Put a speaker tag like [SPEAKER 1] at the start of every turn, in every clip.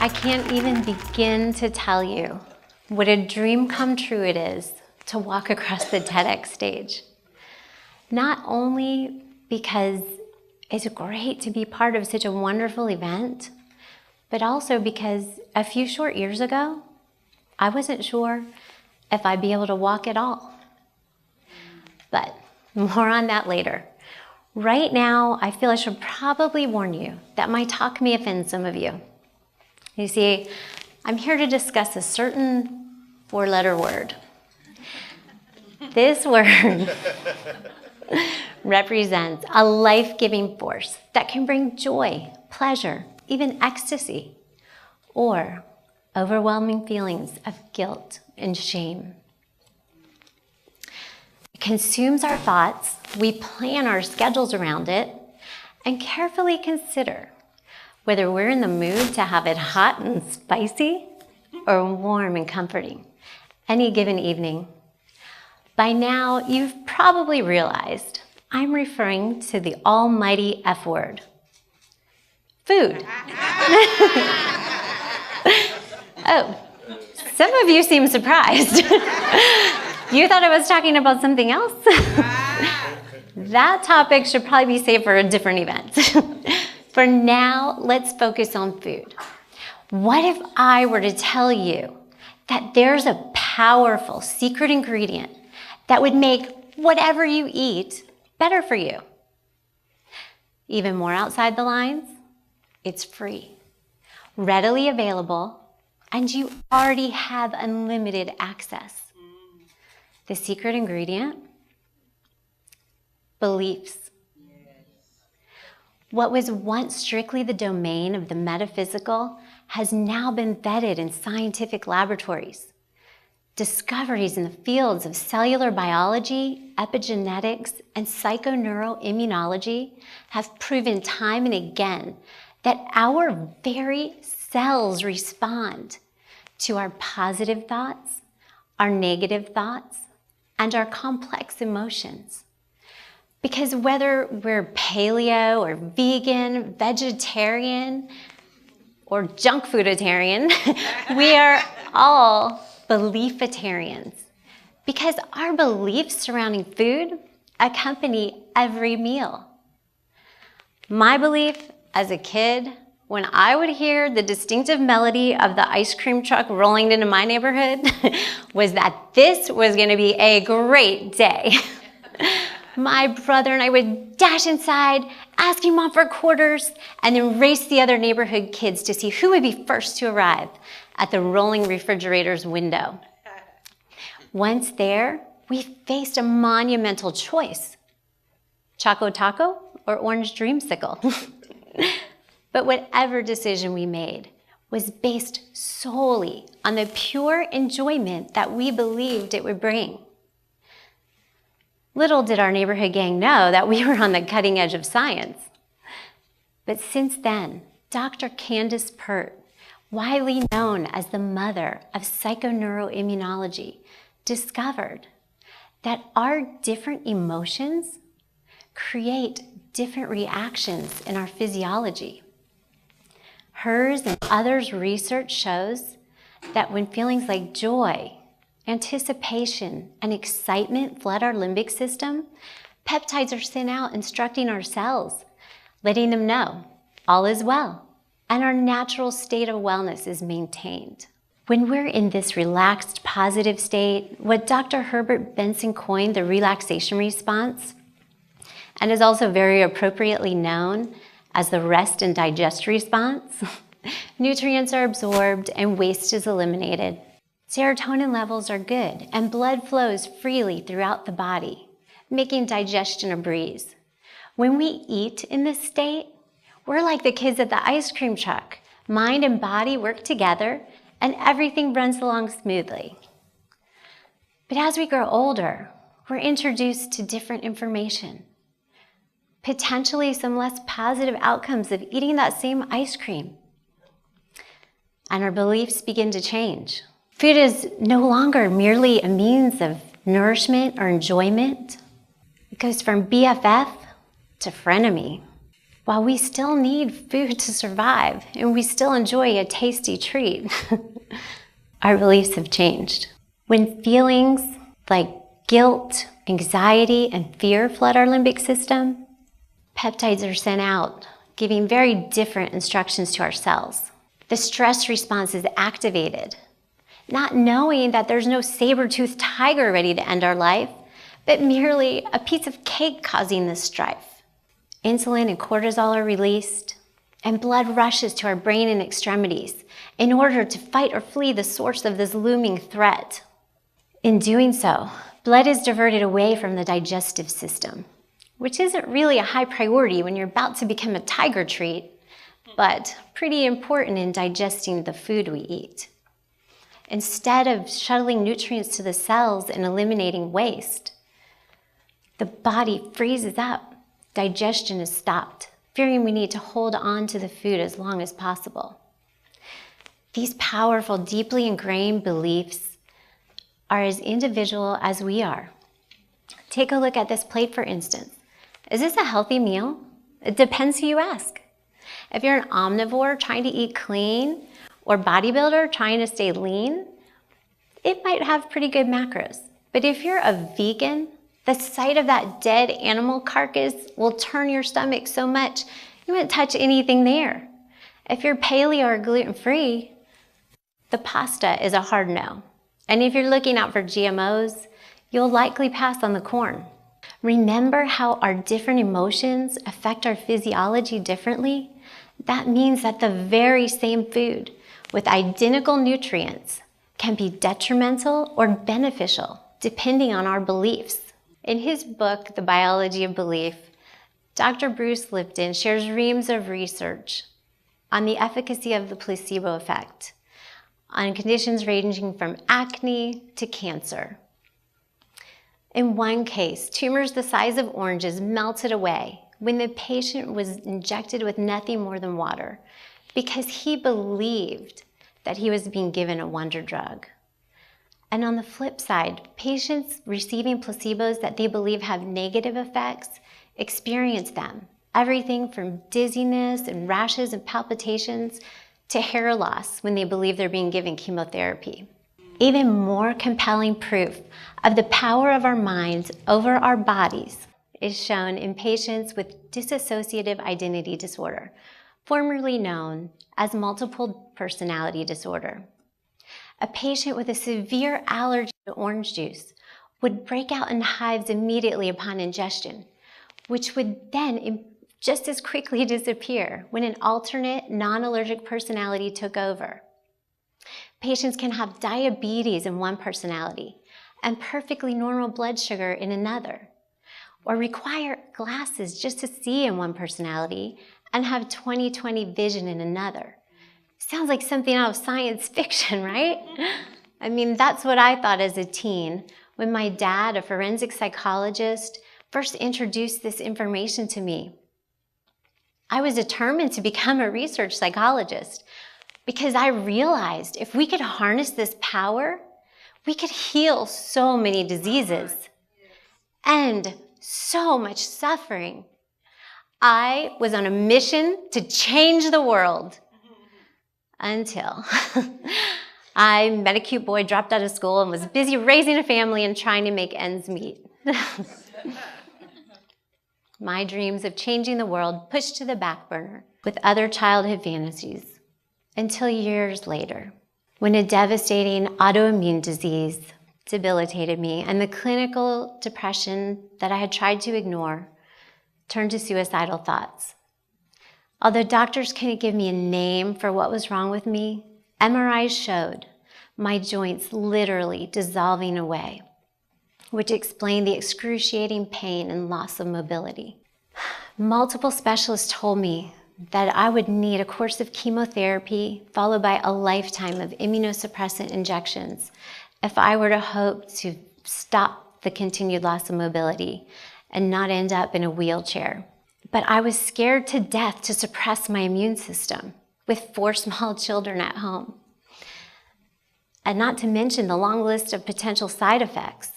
[SPEAKER 1] I can't even begin to tell you what a dream come true it is to walk across the TEDx stage. Not only because it's great to be part of such a wonderful event, but also because a few short years ago, I wasn't sure if I'd be able to walk at all. But more on that later. Right now, I feel I should probably warn you that my talk may offend some of you. You see, I'm here to discuss a certain four-letter word. This word represents a life-giving force that can bring joy, pleasure, even ecstasy, or overwhelming feelings of guilt and shame. It consumes our thoughts, we plan our schedules around it, and carefully consider whether we're in the mood to have it hot and spicy or warm and comforting any given evening. By now, you've probably realized I'm referring to the almighty F word, food. Oh, some of you seem surprised. You thought I was talking about something else? That topic should probably be saved for a different event. For now, let's focus on food. What if I were to tell you that there's a powerful secret ingredient that would make whatever you eat better for you? Even more outside the lines, it's free, readily available, and you already have unlimited access. The secret ingredient? Beliefs. What was once strictly the domain of the metaphysical has now been vetted in scientific laboratories. Discoveries in the fields of cellular biology, epigenetics, and psychoneuroimmunology have proven time and again that our very cells respond to our positive thoughts, our negative thoughts, and our complex emotions. Because whether we're paleo or vegan, vegetarian, or junk fooditarian, we are all beliefitarians. Because our beliefs surrounding food accompany every meal. My belief as a kid, when I would hear the distinctive melody of the ice cream truck rolling into my neighborhood, was that this was gonna be a great day. My brother and I would dash inside, asking Mom for quarters, and then race the other neighborhood kids to see who would be first to arrive at the rolling refrigerator's window. Once there, we faced a monumental choice: Choco Taco or Orange Dreamsicle. But whatever decision we made was based solely on the pure enjoyment that we believed it would bring. Little did our neighborhood gang know that we were on the cutting edge of science. But since then, Dr. Candace Pert, widely known as the mother of psychoneuroimmunology, discovered that our different emotions create different reactions in our physiology. Hers and others' research shows that when feelings like joy, anticipation, and excitement flood our limbic system, peptides are sent out instructing our cells, letting them know all is well, and our natural state of wellness is maintained. When we're in this relaxed, positive state, what Dr. Herbert Benson coined the relaxation response, and is also very appropriately known as the rest and digest response, nutrients are absorbed and waste is eliminated. Serotonin levels are good and blood flows freely throughout the body, making digestion a breeze. When we eat in this state, we're like the kids at the ice cream truck. Mind and body work together and everything runs along smoothly. But as we grow older, we're introduced to different information, potentially some less positive outcomes of eating that same ice cream. And our beliefs begin to change. Food is no longer merely a means of nourishment or enjoyment. It goes from BFF to frenemy. while we still need food to survive and we still enjoy a tasty treat, our beliefs have changed. When feelings like guilt, anxiety, and fear flood our limbic system, peptides are sent out, giving very different instructions to our cells. The stress response is activated, not knowing that there's no saber-toothed tiger ready to end our life, but merely a piece of cake causing this strife. Insulin and cortisol are released, and blood rushes to our brain and extremities in order to fight or flee the source of this looming threat. In doing so, blood is diverted away from the digestive system, which isn't really a high priority when you're about to become a tiger treat, but pretty important in digesting the food we eat. Instead of shuttling nutrients to the cells and eliminating waste, the body freezes up. Digestion is stopped, fearing we need to hold on to the food as long as possible. These powerful, deeply ingrained beliefs are as individual as we are. Take a look at this plate, for instance. Is this a healthy meal? It depends who you ask. If you're an omnivore trying to eat clean, or bodybuilder trying to stay lean, it might have pretty good macros. But if you're a vegan, the sight of that dead animal carcass will turn your stomach so much you won't touch anything there. If you're paleo or gluten-free, the pasta is a hard no. And if you're looking out for GMOs, you'll likely pass on the corn. Remember how our different emotions affect our physiology differently? That means that the very same food with identical nutrients can be detrimental or beneficial depending on our beliefs. In his book, The Biology of Belief, Dr. Bruce Lipton shares reams of research on the efficacy of the placebo effect on conditions ranging from acne to cancer. In one case, tumors the size of oranges melted away when the patient was injected with nothing more than water because he believed that he was being given a wonder drug. And on the flip side, patients receiving placebos that they believe have negative effects experience them. Everything from dizziness and rashes and palpitations to hair loss when they believe they're being given chemotherapy. Even more compelling proof of the power of our minds over our bodies is shown in patients with dissociative identity disorder, formerly known as multiple personality disorder. A patient with a severe allergy to orange juice would break out in hives immediately upon ingestion, which would then just as quickly disappear when an alternate non-allergic personality took over. Patients can have diabetes in one personality and perfectly normal blood sugar in another, or require glasses just to see in one personality and have 20/20 vision in another. Sounds like something out of science fiction, right? I mean, that's what I thought as a teen when my dad, a forensic psychologist, first introduced this information to me. I was determined to become a research psychologist because I realized if we could harness this power, we could heal so many diseases and so much suffering. I was on a mission to change the world until I met a cute boy, dropped out of school, and was busy raising a family and trying to make ends meet. My dreams of changing the world pushed to the back burner with other childhood fantasies until years later, when a devastating autoimmune disease debilitated me and the clinical depression that I had tried to ignore turned to suicidal thoughts. Although doctors couldn't give me a name for what was wrong with me, MRIs showed my joints literally dissolving away, which explained the excruciating pain and loss of mobility. Multiple specialists told me that I would need a course of chemotherapy followed by a lifetime of immunosuppressant injections if I were to hope to stop the continued loss of mobility and not end up in a wheelchair. But I was scared to death to suppress my immune system with 4 small children at home. And not to mention the long list of potential side effects.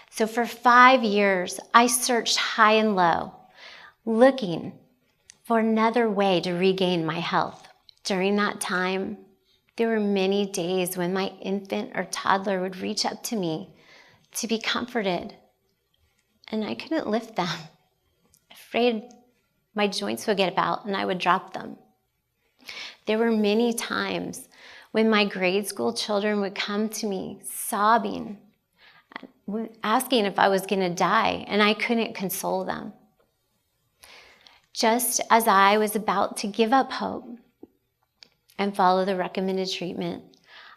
[SPEAKER 1] So for 5 years, I searched high and low, looking for another way to regain my health. During that time, there were many days when my infant or toddler would reach up to me to be comforted, and I couldn't lift them, afraid my joints would get about and I would drop them. There were many times when my grade school children would come to me sobbing, asking if I was going to die, and I couldn't console them. Just as I was about to give up hope and follow the recommended treatment,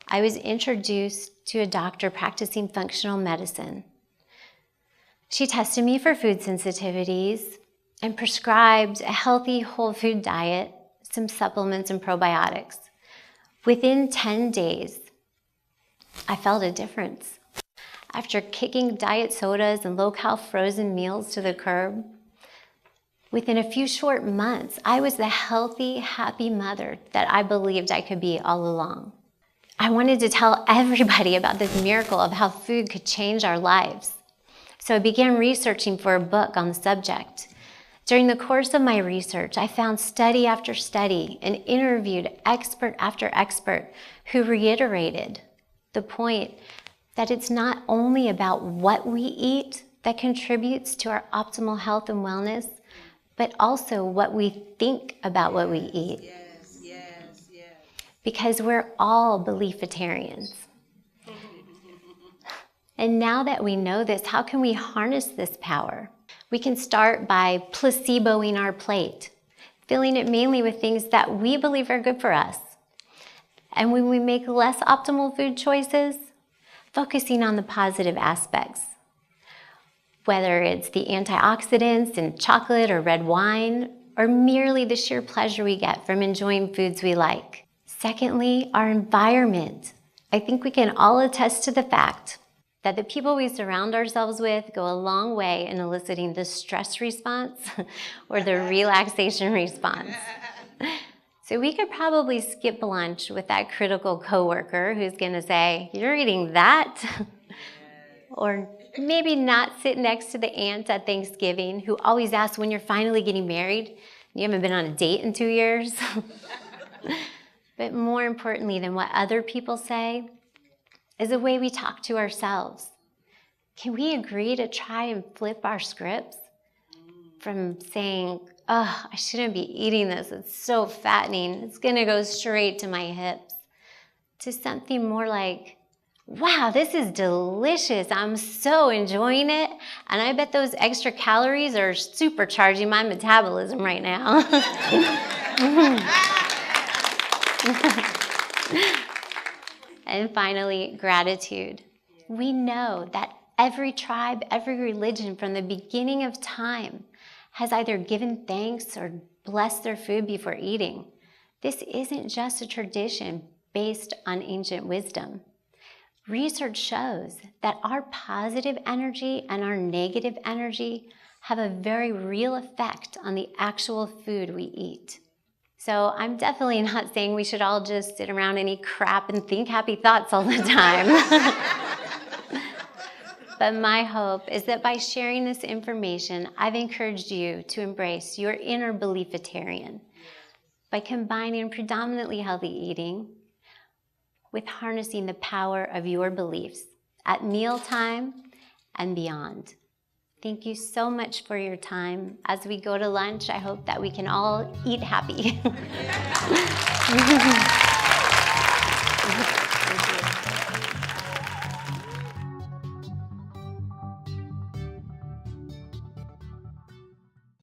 [SPEAKER 1] I was introduced to a doctor practicing functional medicine. She tested me for food sensitivities and prescribed a healthy whole food diet, some supplements and probiotics. Within 10 days, I felt a difference. After kicking diet sodas and low-cal frozen meals to the curb, within a few short months, I was the healthy, happy mother that I believed I could be all along. I wanted to tell everybody about this miracle of how food could change our lives. So I began researching for a book on the subject. During the course of my research, I found study after study and interviewed expert after expert who reiterated the point that it's not only about what we eat that contributes to our optimal health and wellness, but also what we think about what we eat. Yes. Because we're all beliefitarians. And now that we know this, how can we harness this power? We can start by placeboing our plate, filling it mainly with things that we believe are good for us. And when we make less optimal food choices, focusing on the positive aspects, whether it's the antioxidants in chocolate or red wine, or merely the sheer pleasure we get from enjoying foods we like. Secondly, our environment. I think we can all attest to the fact that the people we surround ourselves with go a long way in eliciting the stress response or the relaxation response. So we could probably skip lunch with that critical coworker who's gonna say, "You're eating that?" Or maybe not sit next to the aunt at Thanksgiving who always asks when you're finally getting married. You haven't been on a date in 2 years. But more importantly than what other people say is the way we talk to ourselves. Can we agree to try and flip our scripts from saying, "Oh, I shouldn't be eating this, it's so fattening, it's gonna go straight to my hips," to something more like, "Wow, this is delicious, I'm so enjoying it, and I bet those extra calories are supercharging my metabolism right now." And finally, gratitude. We know that every tribe, every religion from the beginning of time has either given thanks or blessed their food before eating. This isn't just a tradition based on ancient wisdom. Research shows that our positive energy and our negative energy have a very real effect on the actual food we eat. So I'm definitely not saying we should all just sit around and eat crap and think happy thoughts all the time. But my hope is that by sharing this information, I've encouraged you to embrace your inner beliefitarian by combining predominantly healthy eating with harnessing the power of your beliefs at mealtime and beyond. Thank you so much for your time. As we go to lunch, I hope that we can all eat happy.